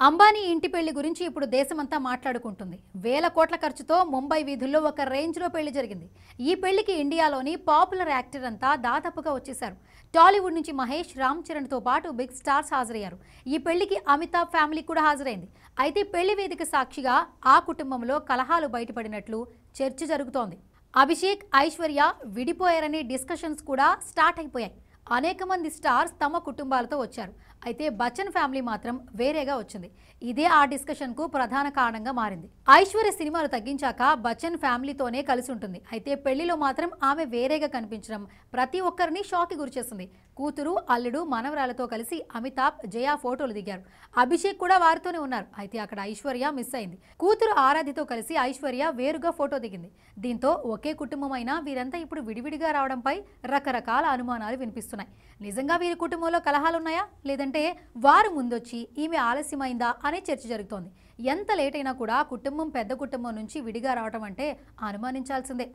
అంబానీ ఇంటి పెళ్లి గురించి ఇప్పుడు దేశమంతా మాట్లాడుకుంటుంది. వేల కోట్ల ఖర్చుతో ముంబై వీధుల్లో ఒక రేంజ్లో పెళ్లి జరిగింది. ఈ పెళ్లికి ఇండియాలోని పాపులర్ యాక్టర్ అంతా దాదాపుగా వచ్చేశారు. టాలీవుడ్ నుంచి మహేష్, రామ్ చరణ్తో పాటు బిగ్ స్టార్స్ హాజరయ్యారు. ఈ పెళ్లికి అమితాబ్ ఫ్యామిలీ కూడా హాజరైంది. అయితే పెళ్లి వేదిక సాక్షిగా ఆ కుటుంబంలో కలహాలు బయటపడినట్లు చర్చ జరుగుతోంది. అభిషేక్, ఐశ్వర్య విడిపోయారనే డిస్కషన్స్ కూడా స్టార్ట్ అయిపోయాయి. అనేక మంది స్టార్స్ తమ కుటుంబాలతో వచ్చారు. అయితే బచ్చన్ ఫ్యామిలీ మాత్రం వేరేగా వచ్చింది. ఇదే ఆ డిస్కషన్కు ప్రధాన కారణంగా మారింది. ఐశ్వర్య సినిమాలు తగ్గించాక బచ్చన్ ఫ్యామిలీతోనే కలిసి ఉంటుంది. అయితే పెళ్లిలో మాత్రం ఆమె వేరేగా కనిపించడం ప్రతి ఒక్కరిని షాక్కి గురిచేస్తుంది. కూతురు, అల్లుడు, మనవరాలతో కలిసి అమితాబ్, జయ ఫోటోలు దిగారు. అభిషేక్ కూడా వారితోనే ఉన్నారు. అయితే అక్కడ ఐశ్వర్య మిస్ అయింది. కూతురు ఆరాధ్యతో కలిసి ఐశ్వర్య వేరుగా ఫోటో దిగింది. దీంతో ఒకే కుటుంబం అయినా వీరంతా ఇప్పుడు విడివిడిగా రావడంపై రకరకాల అనుమానాలు వినిపిస్తున్నాయి. నిజంగా వీరి కుటుంబంలో కలహాలున్నాయా, లేదంటే వారు ముందొచ్చి ఈమె ఆలస్యమైందా అనే చర్చ జరుగుతోంది. ఎంత లేట్ అయినా కూడా కుటుంబం పెద్ద కుటుంబం నుంచి విడిగా రావడం అంటే అనుమానించాల్సిందే.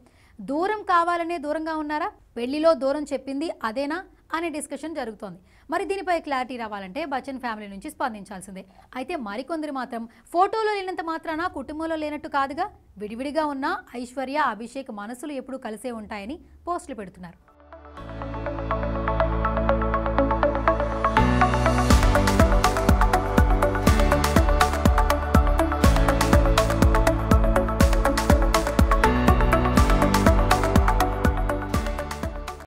దూరం కావాలనే దూరంగా ఉన్నారా, పెళ్లిలో దూరం చెప్పింది అదేనా అనే డిస్కషన్ జరుగుతోంది. మరి దీనిపై క్లారిటీ రావాలంటే బచ్చన్ ఫ్యామిలీ నుంచి స్పందించాల్సిందే. అయితే మరికొందరు మాత్రం ఫోటోలో లేనంత మాత్రాన కుటుంబంలో లేనట్టు కాదుగా, విడివిడిగా ఉన్న ఐశ్వర్య, అభిషేక్ మనసులు ఎప్పుడూ కలిసే ఉంటాయని పోస్టులు పెడుతున్నారు.